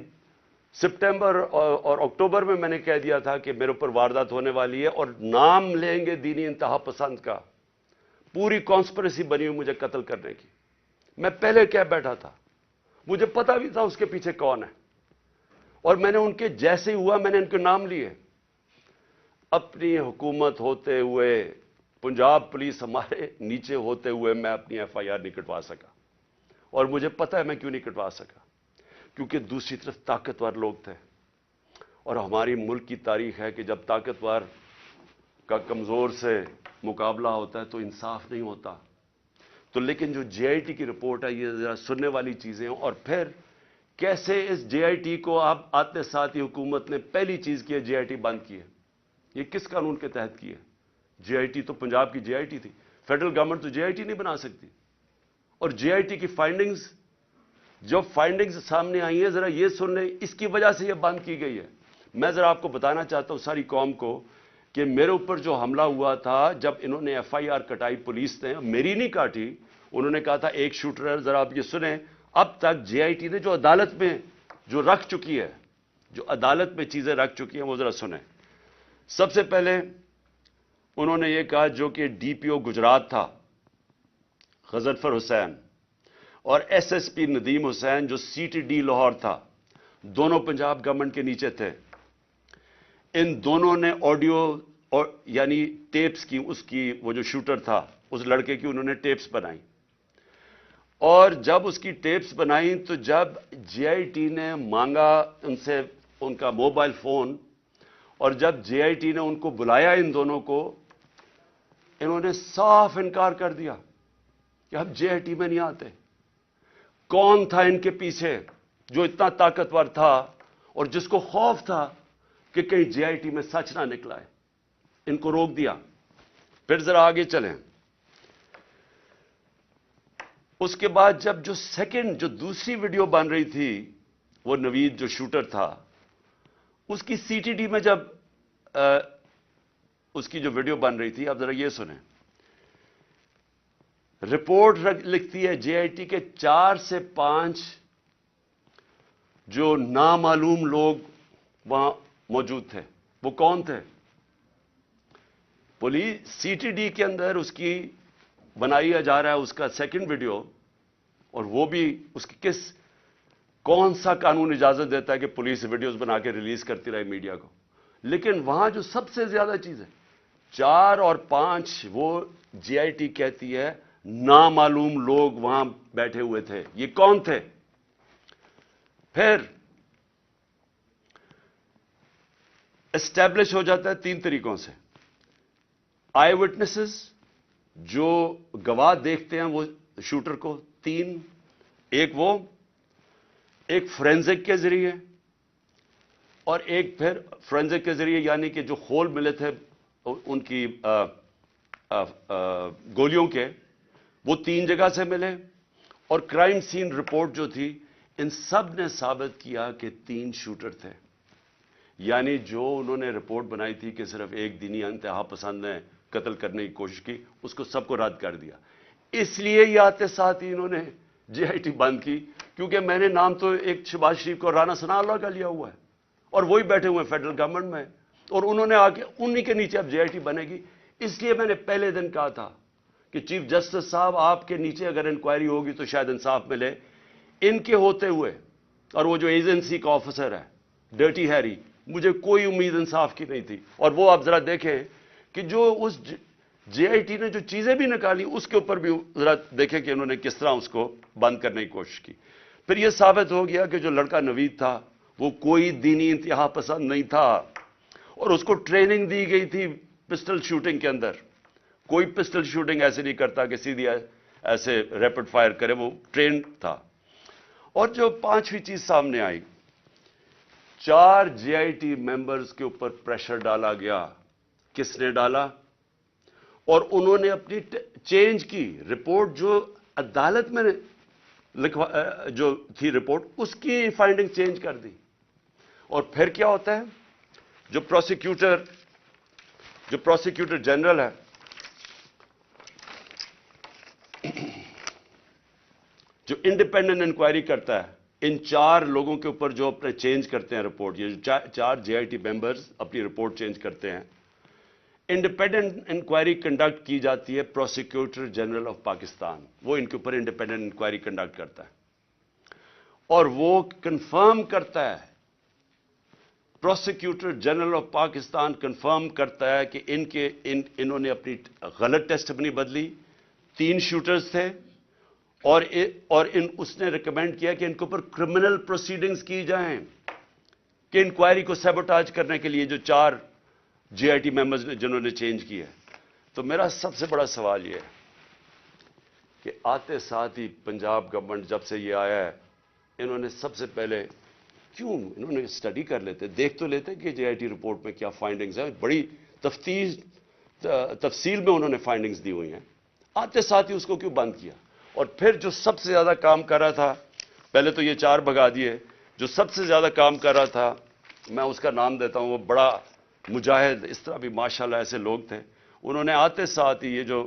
سپٹمبر اور اکتوبر میں نے کہہ دیا تھا کہ میرے اوپر واردات ہونے والی ہے اور نام لیں گے دینی انتہا پسند کا. پوری کانسپریسی بنی ہوئی مجھے قتل کرنے کی. میں پہلے کہہ بیٹھا تھا, مجھے پتا بھی تھا اس کے پیچھے کون ہے, اور میں نے ان کے جیسے ہی ہوا میں نے ان کے نام لیے. اپنی حکومت ہوتے ہوئے, پنجاب پولیس ہمارے نیچے ہوتے ہوئے میں اپنی ایف آئی آر نہیں کٹوا سکا. اور مجھے پتا ہے میں کیوں نہیں کٹوا سکا, کیونکہ دوسری طرف طاقتور لوگ تھے. اور ہماری ملک کی تاریخ ہے کہ جب طاقتور کا کمزور سے مقابلہ ہوتا ہے تو انصاف نہیں ہوتا. تو لیکن جو جے آئی ٹی کی رپورٹ ہے یہ ذرا سننے والی چیزیں ہیں. اور پھر کیسے اس جے آئی ٹی کو آپ آتے ساتھ ہی حکومت نے پہلی چیز کی ہے جے آئی ٹی بند کی ہے. یہ کس قانون کے تحت کی ہے؟ جے آئی ٹی تو پنجاب کی جے آئی ٹی تھی, فیڈرل گورنمنٹ تو جے آئی ٹی نہیں بنا سکتی. اور جے آئی ٹی کی فائنڈنگز, جو فائنڈنگز سامنے آئی ہیں ذرا یہ سن لیں, اس کی وجہ سے یہ بند کی گئی ہے. میں ذرا آپ کو بتانا چاہتا ہوں ساری قوم کو کہ میرے اوپر جو حملہ ہوا تھا جب انہوں نے ایف آئی آر کٹائی پولیس نے, میری نہیں کاٹی, انہوں نے کہا تھا ایک شوٹر ہے. ذرا آپ یہ سنیں, اب تک جے آئی ٹی نے جو عدالت میں جو رکھ چکی ہے, جو عدالت میں چیزیں رکھ چکی ہیں وہ ذرا سنیں. سب سے پہلے انہوں نے یہ کہا جو کہ ڈی پی او گجرات تھا غضنفر حسین اور ایس ایس پی ندیم حسین جو سی ٹی ڈی لاہور تھا، دونوں پنجاب گورنمنٹ کے نیچے تھے، ان دونوں نے آڈیو یعنی ٹیپس کی، اس کی وہ جو شوٹر تھا اس لڑکے کی، انہوں نے ٹیپس بنائی، اور جب اس کی ٹیپس بنائی تو جب جے آئی ٹی نے مانگا ان سے ان کا موبائل فون، اور جب جے آئی ٹی نے ان کو بلایا ان دونوں کو، انہوں نے صاف انکار کر دیا کہ ہم جے آئی ٹی میں نہیں آتے۔ کون تھا ان کے پیچھے جو اتنا طاقتور تھا اور جس کو خوف تھا کہ کہیں جے آئی ٹی میں سچ نہ نکلا ہے؟ ان کو روک دیا۔ پھر ذرا آگے چلیں۔ اس کے بعد جب جو دوسری ویڈیو بن رہی تھی، وہ نوید جو شوٹر تھا، اس کی سی ٹی ڈی میں جب اس کی جو ویڈیو بن رہی تھی، اب ذرا یہ سنیں۔ رپورٹ لکھتی ہے جے آئی ٹی کے 4 سے 5 جو نامعلوم لوگ وہاں موجود تھے۔ وہ کون تھے؟ پولیس سی ٹی ڈی کے اندر اس کی بنایا جا رہا ہے اس کا سیکنڈ ویڈیو، اور وہ بھی اس کی کون سا قانون اجازت دیتا ہے کہ پولیس ویڈیوز بنا کے ریلیز کرتی رہے میڈیا کو؟ لیکن وہاں جو سب سے زیادہ چیز ہے، 4 اور 5 وہ جے آئی ٹی کہتی ہے نامعلوم لوگ وہاں بیٹھے ہوئے تھے۔ یہ کون تھے؟ پھر اسٹیبلش ہو جاتا ہے 3 طریقوں سے۔ آئی وٹنسز جو گواہ دیکھتے ہیں وہ شوٹر کو 3، ایک فورینزک کے ذریعے، اور ایک پھر فورینزک کے ذریعے یعنی کہ جو خول ملے تھے ان کی گولیوں کے، وہ 3 جگہ سے ملے، اور کرائم سین رپورٹ جو تھی، ان سب نے ثابت کیا کہ 3 شوٹر تھے۔ یعنی جو انہوں نے رپورٹ بنائی تھی کہ صرف ایک دینی انتہا پسند نے قتل کرنے کی کوشش کی، اس کو سب کو رد کر دیا۔ اس لیے یہ آتے ساتھ ہی انہوں نے جے آئی ٹی بند کی، کیونکہ میں نے نام تو ایک شہباز شریف کو رانا ثناء اللہ کا لیا ہوا ہے، اور وہی بیٹھے ہوئے ہیں فیڈرل گورنمنٹ میں، اور انہوں نے آ کے انہی کے نیچے اب جے آئی ٹی بنے گی۔ اس لیے میں نے پہلے دن کہا تھا کہ چیف جسٹس صاحب آپ کے نیچے اگر انکوائری ہوگی تو شاید انصاف ملے۔ ان کے ہوتے ہوئے، اور وہ جو ایجنسی کا آفیسر ہے ڈرٹی ہیری، مجھے کوئی امید انصاف کی نہیں تھی۔ اور وہ آپ ذرا دیکھیں کہ جو اس جے آئی ٹی نے جو چیزیں بھی نکالی، اس کے اوپر بھی ذرا دیکھیں کہ انہوں نے کس طرح اس کو بند کرنے کی کوشش کی۔ پھر یہ ثابت ہو گیا کہ جو لڑکا نوید تھا وہ کوئی دینی انتہا پسند نہیں تھا، اور اس کو ٹریننگ دی گئی تھی پسٹل شوٹنگ کے اندر۔ کوئی پسٹل شوٹنگ ایسے نہیں کرتا کہ سیدھی ایسے ریپڈ فائر کرے، وہ ٹرینڈ تھا۔ اور جو 5ویں چیز سامنے آئی، 4 جے آئی ٹی ممبرز کے اوپر پریشر ڈالا گیا۔ کس نے ڈالا؟ اور انہوں نے اپنی چینج کی رپورٹ، جو عدالت میں جو تھی رپورٹ، اس کی فائنڈنگ چینج کر دی۔ اور پھر کیا ہوتا ہے؟ جو پروسیکیوٹر جنرل ہے، جو انڈیپینڈنٹ انکوائری کرتا ہے، ان 4 لوگوں کے اوپر جو اپنے چینج کرتے ہیں رپورٹ، یہ جو 4 جے آئی ٹی ممبرز اپنی رپورٹ چینج کرتے ہیں، انڈیپینڈنٹ انکوائری کنڈکٹ کی جاتی ہے پروسیکیوٹر جنرل آف پاکستان۔ وہ ان کے اوپر انڈیپینڈنٹ انکوائری کنڈکٹ کرتا ہے، اور وہ کنفرم کرتا ہے، prosecutor general of Pakistan confirm کرتا ہے کہ انہوں نے اپنی غلط ٹیسٹ اپنی بدلی، 3 شوٹرز تھے، اور اس نے ریکمینڈ کیا کہ ان کے اوپر کرمنل پروسیڈنگز کی جائیں کہ انکوائری کو سیبوٹاج کرنے کے لیے جو 4 جے آئی ٹی ممبرز نے جنہوں نے چینج کی ہے۔ تو میرا سب سے بڑا سوال یہ ہے کہ آتے ساتھ ہی پنجاب گورنمنٹ جب سے یہ آیا ہے، انہوں نے سب سے پہلے کیوں انہوں نے اسٹڈی کر لیتے، دیکھ تو لیتے کہ جے آئی ٹی رپورٹ میں کیا فائنڈنگز ہیں، بڑی تفصیل میں انہوں نے فائنڈنگز دی ہوئی ہیں، آتے ساتھ ہی اس کو کیوں بند کیا؟ اور پھر جو سب سے زیادہ کام کر رہا تھا، پہلے تو یہ 4 بھگا دیے، جو سب سے زیادہ کام کر رہا تھا، میں اس کا نام دیتا ہوں، وہ بڑا مجاہد، اس طرح بھی ماشاءاللہ ایسے لوگ تھے، انہوں نے آتے ساتھ ہی یہ جو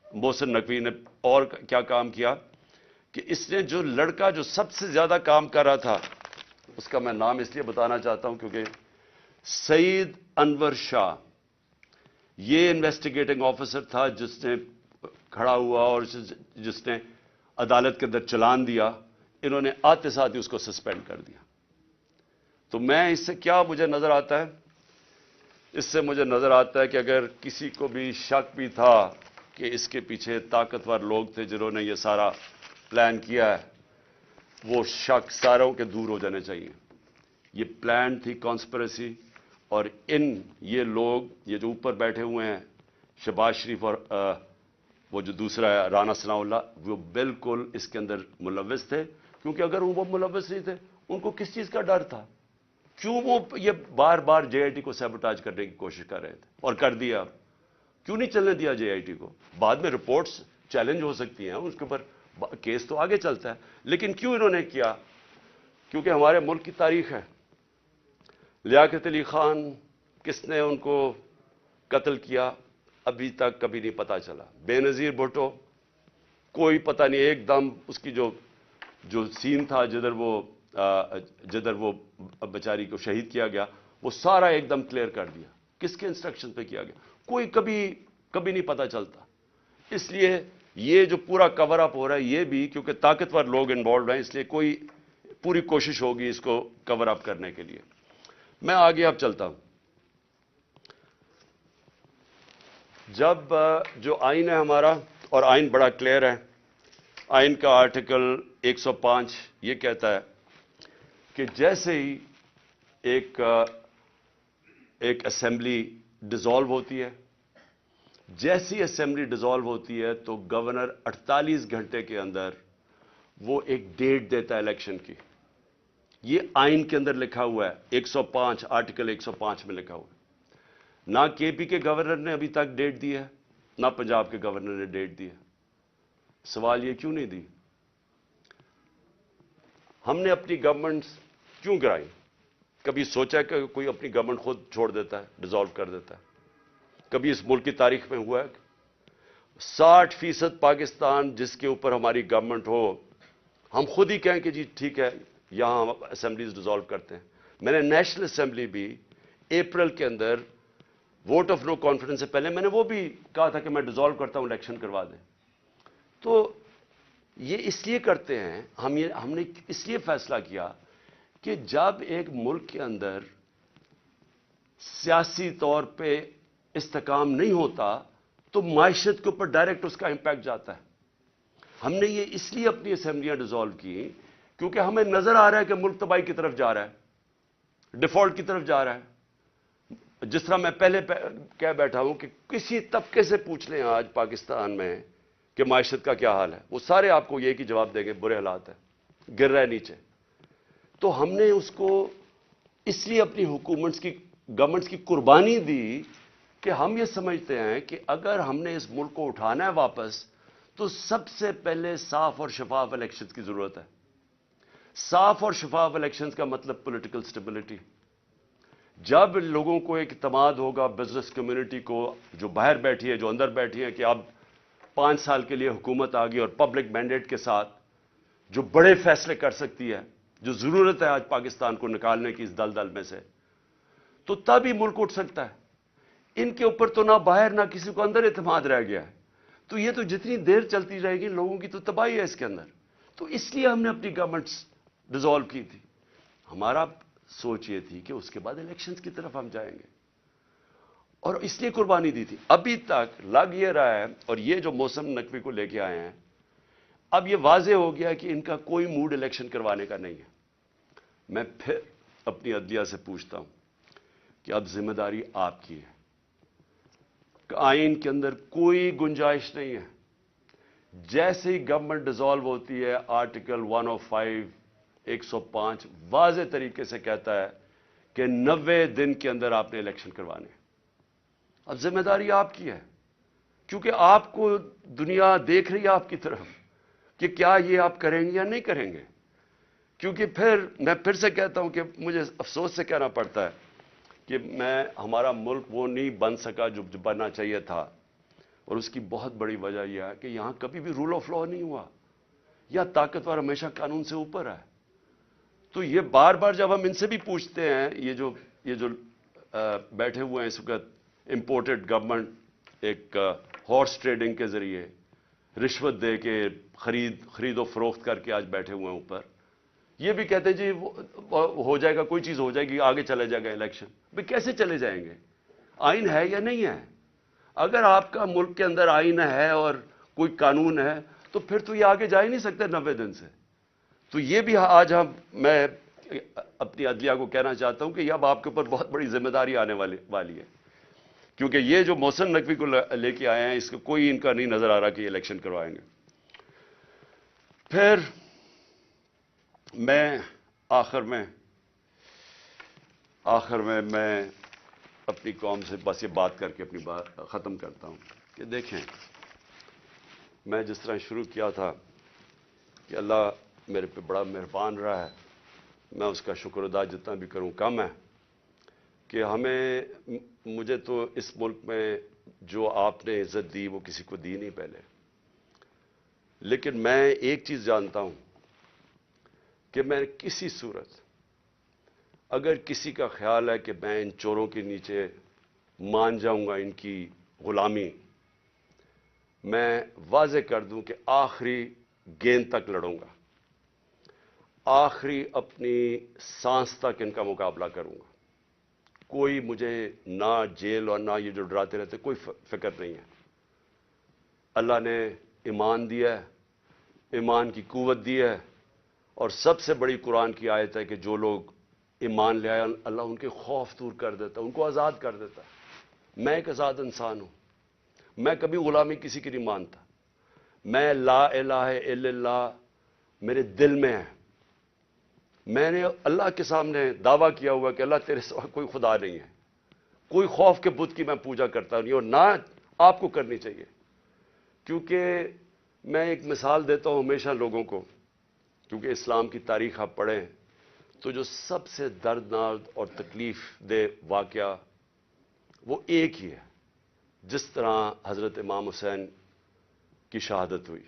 محسن نقوی نے اور کیا کام کیا کہ اس نے جو لڑکا جو سب سے زیادہ کام کر رہا تھا، اس کا میں نام اس لیے بتانا چاہتا ہوں کیونکہ سعید انور شاہ، یہ انویسٹیگیٹنگ آفیسر تھا جس نے کھڑا ہوا اور جس نے عدالت کے اندر چلان دیا. انہوں نے آتے ساتھ ہی اس کو سسپینڈ کر دیا. تو میں اس سے کیا مجھے نظر آتا ہے؟ اس سے مجھے نظر آتا ہے کہ اگر کسی کو بھی شک بھی تھا کہ اس کے پیچھے طاقتور لوگ تھے جنہوں نے یہ سارا پلان کیا ہے, وہ شک ساروں کے دور ہو جانے چاہیے. یہ پلان تھی کانسپریسی, اور یہ لوگ, یہ جو اوپر بیٹھے ہوئے ہیں شہباز شریف اور وہ جو دوسرا ہے رانا ثناء اللہ, وہ بالکل اس کے اندر ملوث تھے. کیونکہ اگر وہ ملوث نہیں تھے, ان کو کس چیز کا ڈر تھا؟ کیوں وہ یہ بار بار جے آئی ٹی کو سیبوٹاج کرنے کی کوشش کر رہے تھے اور کر دیا؟ کیوں نہیں چلنے دیا جے آئی ٹی کو؟ بعد میں رپورٹس چیلنج ہو سکتی ہیں, اس کے اوپر کیس تو آگے چلتا ہے, لیکن کیوں انہوں نے کیا؟ کیونکہ ہمارے ملک کی تاریخ ہے. لیاقت علی خان کس نے ان کو قتل کیا ابھی تک کبھی نہیں پتا چلا. بے نظیر بھٹو کوئی پتہ نہیں, ایک دم اس کی جو سین تھا جدھر وہ بیچاری کو شہید کیا گیا, وہ سارا ایک دم کلیئر کر دیا. کس کے انسٹرکشن پہ کیا گیا کوئی کبھی نہیں پتا چلتا. اس لیے یہ جو پورا کور اپ ہو رہا ہے یہ بھی کیونکہ طاقتور لوگ انوالوڈ ہیں, اس لیے کوئی پوری کوشش ہوگی اس کو کور اپ کرنے کے لیے. میں آگے اب چلتا ہوں. جب جو آئین ہے ہمارا, اور آئین بڑا کلیئر ہے, آئین کا آرٹیکل 105 یہ کہتا ہے کہ جیسے ہی ایک اسمبلی ڈیزالو ہوتی ہے, جیسی اسمبلی ڈیزالو ہوتی ہے تو گورنر 48 گھنٹے کے اندر وہ ایک ڈیٹ دیتا ہے الیکشن کی. یہ آئین کے اندر لکھا ہوا ہے, 105 آرٹیکل 105 میں لکھا ہوا ہے. نہ کے پی کے گورنر نے ابھی تک ڈیٹ دی ہے, نہ پنجاب کے گورنر نے ڈیٹ دی ہے. سوال یہ کیوں نہیں دی؟ ہم نے اپنی گورنمنٹ کیوں گرائی؟ کبھی سوچا کہ کوئی اپنی گورنمنٹ خود چھوڑ دیتا ہے, ڈیزالو کر دیتا ہے؟ کبھی اس ملک کی تاریخ میں ہوا ہے؟ 60% پاکستان جس کے اوپر ہماری گورنمنٹ ہو, ہم خود ہی کہیں کہ جی ٹھیک ہے یہاں ہم اسمبلیز ڈیزالو کرتے ہیں. میں نے نیشنل اسمبلی بھی اپریل کے اندر ووٹ آف نو کانفیڈنس سے پہلے میں نے وہ بھی کہا تھا کہ میں ڈیزالو کرتا ہوں, الیکشن کروا دیں. تو یہ اس لیے کرتے ہیں, ہم نے اس لیے فیصلہ کیا کہ جب ایک ملک کے اندر سیاسی طور پہ استحکام نہیں ہوتا تو معیشت کے اوپر ڈائریکٹ اس کا امپیکٹ جاتا ہے. ہم نے یہ اس لیے اپنی اسمبلیاں ڈیزالو کی کیونکہ ہمیں نظر آ رہا ہے کہ ملک تباہی کی طرف جا رہا ہے, ڈیفالٹ کی طرف جا رہا ہے. جس طرح میں پہلے کہہ بیٹھا ہوں کہ کسی طبقے سے پوچھ لیں آج پاکستان میں کہ معیشت کا کیا حال ہے, وہ سارے آپ کو یہ کی جواب دیں گے برے حالات ہیں, گر رہا ہے نیچے. تو ہم نے اس کو اس لیے اپنی گورنمنٹس کی قربانی دی کہ ہم یہ سمجھتے ہیں کہ اگر ہم نے اس ملک کو اٹھانا ہے واپس تو سب سے پہلے صاف اور شفاف الیکشنز کی ضرورت ہے. صاف اور شفاف الیکشنز کا مطلب پولیٹیکل سٹیبلٹی. جب لوگوں کو ایک اعتماد ہوگا, بزنس کمیونٹی کو جو باہر بیٹھی ہے جو اندر بیٹھی ہے کہ اب 5 سال کے لیے حکومت آ گئی اور پبلک مینڈیٹ کے ساتھ جو بڑے فیصلے کر سکتی ہے, جو ضرورت ہے آج پاکستان کو نکالنے کی اس دلدل میں سے, تو تب ہی ملک اٹھ سکتا ہے. ان کے اوپر تو نہ باہر نہ کسی کو اندر اعتماد رہ گیا ہے. تو یہ تو جتنی دیر چلتی رہے گی لوگوں کی تو تباہی ہے اس کے اندر. تو اس لیے ہم نے اپنی گورنمنٹس ڈیزالو کی تھی. ہمارا سوچ یہ تھی کہ اس کے بعد الیکشنز کی طرف ہم جائیں گے, اور اس لیے قربانی دی تھی. ابھی تک لگ یہ رہا ہے, اور یہ جو موسم نقوی کو لے کے آئے ہیں, اب یہ واضح ہو گیا کہ ان کا کوئی موڈ الیکشن کروانے کا نہیں ہے. میں پھر اپنی عدلیہ سے پوچھتا ہوں کہ اب ذمہ داری آپ کی ہے. آئین کے اندر کوئی گنجائش نہیں ہے. جیسے ہی گورنمنٹ ڈیزالو ہوتی ہے, آرٹیکل 105 105 واضح طریقے سے کہتا ہے کہ 90 دن کے اندر آپ نے الیکشن کروانے. اب ذمہ داری آپ کی ہے, کیونکہ آپ کو دنیا دیکھ رہی ہے آپ کی طرف کہ کیا یہ آپ کریں گے یا نہیں کریں گے. کیونکہ میں پھر سے کہتا ہوں کہ مجھے افسوس سے کہنا پڑتا ہے کہ ہمارا ملک وہ نہیں بن سکا جو بننا چاہیے تھا, اور اس کی بہت بڑی وجہ یہ ہے کہ یہاں کبھی بھی رول آف لا نہیں ہوا, یا طاقتور ہمیشہ قانون سے اوپر ہے. تو یہ بار بار جب ہم ان سے بھی پوچھتے ہیں, یہ جو بیٹھے ہوئے ہیں اس وقت امپورٹڈ گورنمنٹ ایک ہارس ٹریڈنگ کے ذریعے رشوت دے کے خرید و فروخت کر کے آج بیٹھے ہوئے ہیں اوپر. یہ بھی کہتے ہیں جی وہ ہو جائے گا, کوئی چیز ہو جائے گی, آگے چلے جائے گا الیکشن. بھئی کیسے چلے جائیں گے؟ آئین ہے یا نہیں ہے؟ اگر آپ کا ملک کے اندر آئین ہے اور کوئی قانون ہے تو پھر تو یہ آگے جا ہی نہیں سکتے 90 دن سے. تو یہ بھی آج میں اپنی عدلیہ کو کہنا چاہتا ہوں کہ اب آپ کے اوپر بہت بڑی ذمہ داری آنے والی ہے, کیونکہ یہ جو محسن نقوی کو لے کے آئے ہیں اس کو کوئی ان کا نہیں نظر آ رہا کہ یہ الیکشن کروائیں گے. پھر میں آخر میں اپنی قوم سے بس یہ بات کر کے اپنی بات ختم کرتا ہوں کہ دیکھیں, میں جس طرح شروع کیا تھا کہ اللہ میرے پہ بڑا مہربان رہا ہے, میں اس کا شکر ادا جتنا بھی کروں کم ہے, کہ مجھے تو اس ملک میں جو آپ نے عزت دی وہ کسی کو دی نہیں پہلے. لیکن میں ایک چیز جانتا ہوں کہ میں کسی صورت اگر کسی کا خیال ہے کہ میں ان چوروں کے نیچے مان جاؤں گا ان کی غلامی, میں واضح کر دوں کہ آخری گیند تک لڑوں گا, آخری اپنی سانس تک ان کا مقابلہ کروں گا. کوئی مجھے نہ جیل اور نہ یہ جو ڈراتے رہتے کوئی فکر نہیں ہے. اللہ نے ایمان دیا ہے, ایمان کی قوت دی ہے, اور سب سے بڑی قرآن کی آیت ہے کہ جو لوگ ایمان لے آئے اللہ ان کے خوف دور کر دیتا ہے, ان کو آزاد کر دیتا ہے. میں ایک آزاد انسان ہوں, میں کبھی غلامی کسی کی نہیں مانتا. میں لا الہ الا اللہ میرے دل میں ہے. میں نے اللہ کے سامنے دعویٰ کیا ہوا کہ اللہ تیرے سوا کوئی خدا نہیں ہے, کوئی خوف کے بت کی میں پوجا کرتا نہیں, اور نہ آپ کو کرنی چاہیے. کیونکہ میں ایک مثال دیتا ہوں ہمیشہ لوگوں کو, کیونکہ اسلام کی تاریخ آپ پڑھیں تو جو سب سے دردناک اور تکلیف دہ واقعہ وہ ایک ہی ہے, جس طرح حضرت امام حسین کی شہادت ہوئی.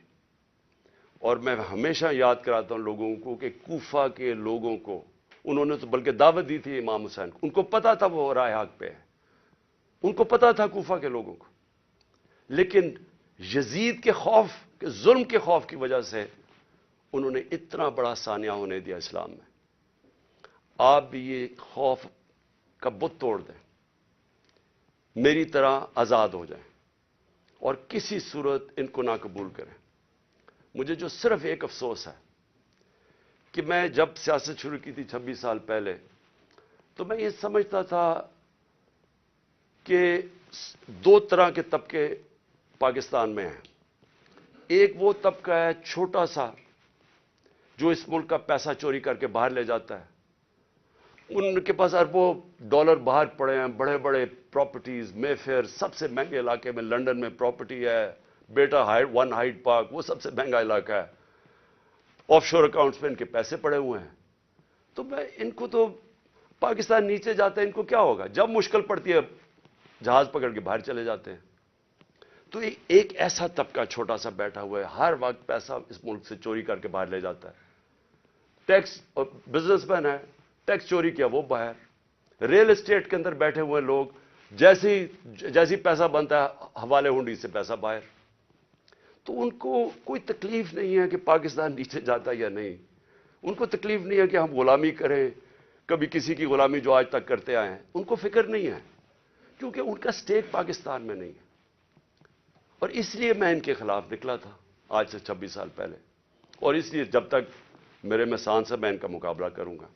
اور میں ہمیشہ یاد کراتا ہوں لوگوں کو کہ کوفہ کے لوگوں کو انہوں نے تو بلکہ دعوت دی تھی امام حسین کو, ان کو پتا تھا وہ رائے حق پہ ہے, ان کو پتا تھا کوفہ کے لوگوں کو, لیکن یزید کے خوف کے ظلم کے خوف کی وجہ سے انہوں نے اتنا بڑا سانیہ ہونے دیا اسلام میں. آپ بھی یہ خوف کا بت توڑ دیں, میری طرح آزاد ہو جائیں, اور کسی صورت ان کو نہ قبول کریں. مجھے جو صرف ایک افسوس ہے کہ میں جب سیاست شروع کی تھی 26 سال پہلے, تو میں یہ سمجھتا تھا کہ دو طرح کے طبقے پاکستان میں ہیں. ایک وہ طبقہ ہے چھوٹا سا جو اس ملک کا پیسہ چوری کر کے باہر لے جاتا ہے, ان کے پاس اربوں ڈالر باہر پڑے ہیں, بڑے بڑے پراپرٹیز, مے فیئر سب سے مہنگے علاقے میں لنڈن میں پراپرٹی ہے, بیٹا ون ہائیڈ پارک وہ سب سے مہنگا علاقہ ہے, آف شور اکاؤنٹس میں ان کے پیسے پڑے ہوئے ہیں. تو میں ان کو تو پاکستان نیچے جاتا ہے ان کو کیا ہوگا, جب مشکل پڑتی ہے جہاز پکڑ کے باہر چلے جاتے ہیں. تو ایک ایسا طبقہ چھوٹا سا بیٹھا ہوا ہے, ہر وقت پیسہ اس ملک سے چوری کر کے باہر لے جاتا ہے. ٹیکس اور بزنس مین ہے, ٹیکس چوری کیا وہ باہر. ریل اسٹیٹ کے اندر بیٹھے ہوئے لوگ جیسی پیسہ بنتا ہے حوالے ہنڈی سے پیسہ باہر. تو ان کو کوئی تکلیف نہیں ہے کہ پاکستان نیچے جاتا یا نہیں, ان کو تکلیف نہیں ہے کہ ہم غلامی کریں, کبھی کسی کی غلامی جو آج تک کرتے آئے ہیں ان کو فکر نہیں ہے, کیونکہ ان کا سٹیک پاکستان میں نہیں ہے. اور اس لیے میں ان کے خلاف نکلا تھا آج سے 26 سال پہلے, اور اس لیے جب تک میرے میں سانس ہے میں ان کا مقابلہ کروں گا.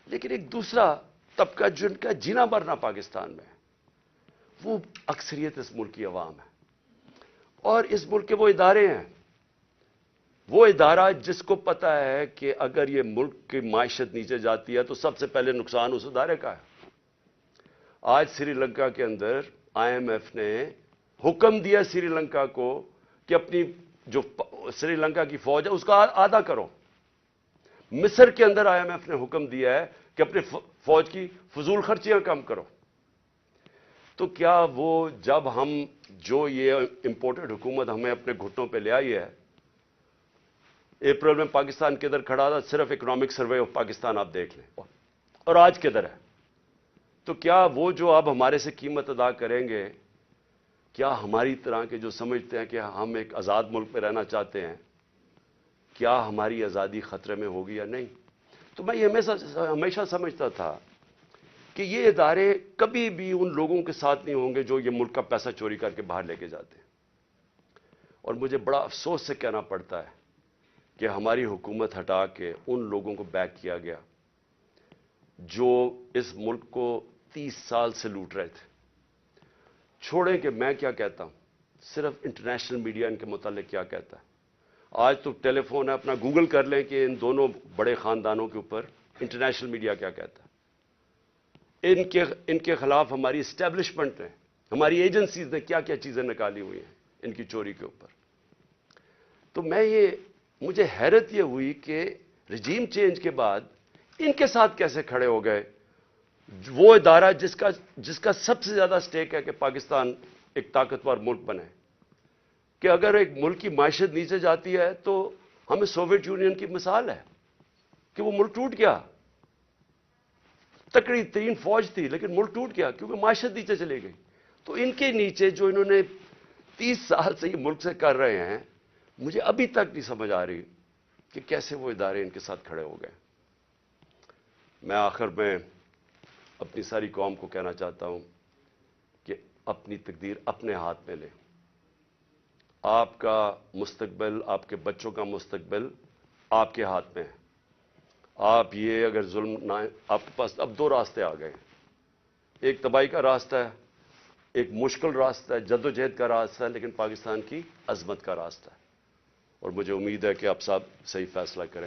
لیکن ایک دوسرا طبقہ جن کا جینا مرنا پاکستان میں ہے, وہ اکثریت اس ملک کی عوام ہے, اور اس ملک کے وہ ادارے ہیں, وہ ادارہ جس کو پتا ہے کہ اگر یہ ملک کی معیشت نیچے جاتی ہے تو سب سے پہلے نقصان اس ادارے کا ہے. آج سری لنکا کے اندر آئی ایم ایف نے حکم دیا سری لنکا کو کہ اپنی جو سری لنکا کی فوج ہے اس کا آدھا کرو. مصر کے اندر آئی ایم ایف نے حکم دیا ہے کہ اپنی فوج کی فضول خرچیاں کم کرو. تو کیا وہ جب ہم جو یہ امپورٹڈ حکومت ہمیں اپنے گھٹنوں پہ لے آئی ہے, اپریل میں پاکستان کے ادھر کھڑا تھا, صرف اکنامک سروے آف پاکستان آپ دیکھ لیں, اور آج کے ادھر ہے. تو کیا وہ جو اب ہمارے سے قیمت ادا کریں گے، کیا ہماری طرح کے جو سمجھتے ہیں کہ ہم ایک آزاد ملک میں رہنا چاہتے ہیں، کیا ہماری آزادی خطرے میں ہوگی یا نہیں؟ تو میں یہ ہمیشہ سمجھتا تھا کہ یہ ادارے کبھی بھی ان لوگوں کے ساتھ نہیں ہوں گے جو یہ ملک کا پیسہ چوری کر کے باہر لے کے جاتے ہیں. اور مجھے بڑا افسوس سے کہنا پڑتا ہے کہ ہماری حکومت ہٹا کے ان لوگوں کو بیک کیا گیا جو اس ملک کو 30 سال سے لوٹ رہے تھے. چھوڑیں کہ میں کیا کہتا ہوں، صرف انٹرنیشنل میڈیا ان کے متعلق کیا کہتا ہے. آج تو ٹیلی فون ہے، اپنا گوگل کر لیں کہ ان دونوں بڑے خاندانوں کے اوپر انٹرنیشنل میڈیا کیا کہتا ہے. ان کے خلاف ہماری اسٹیبلشمنٹ نے، ہماری ایجنسیز نے کیا کیا چیزیں نکالی ہوئی ہیں ان کی چوری کے اوپر. تو مجھے حیرت یہ ہوئی کہ رجیم چینج کے بعد ان کے ساتھ کیسے کھڑے ہو گئے، وہ ادارہ جس کا سب سے زیادہ سٹیک ہے کہ پاکستان ایک طاقتور ملک بنے، کہ اگر ایک ملک کی معیشت نیچے جاتی ہے تو ہمیں سوویت یونین کی مثال ہے کہ وہ ملک ٹوٹ گیا، تکڑی ترین فوج تھی لیکن ملک ٹوٹ گیا کیونکہ معیشت نیچے چلی گئی. تو ان کے نیچے جو انہوں نے 30 سال سے یہ ملک سے کر رہے ہیں، مجھے ابھی تک نہیں سمجھ آ رہی کہ کیسے وہ ادارے ان کے ساتھ کھڑے ہو گئے. میں آخر میں اپنی ساری قوم کو کہنا چاہتا ہوں کہ اپنی تقدیر اپنے ہاتھ میں لیں. آپ کا مستقبل، آپ کے بچوں کا مستقبل آپ کے ہاتھ میں ہے. آپ یہ اگر ظلم نہ، آپ کے پاس اب 2 راستے آ گئے ہیں. ایک تباہی کا راستہ ہے، ایک مشکل راستہ ہے، جدوجہد کا راستہ ہے، لیکن پاکستان کی عظمت کا راستہ ہے. اور مجھے امید ہے کہ آپ صاحب صحیح فیصلہ کریں.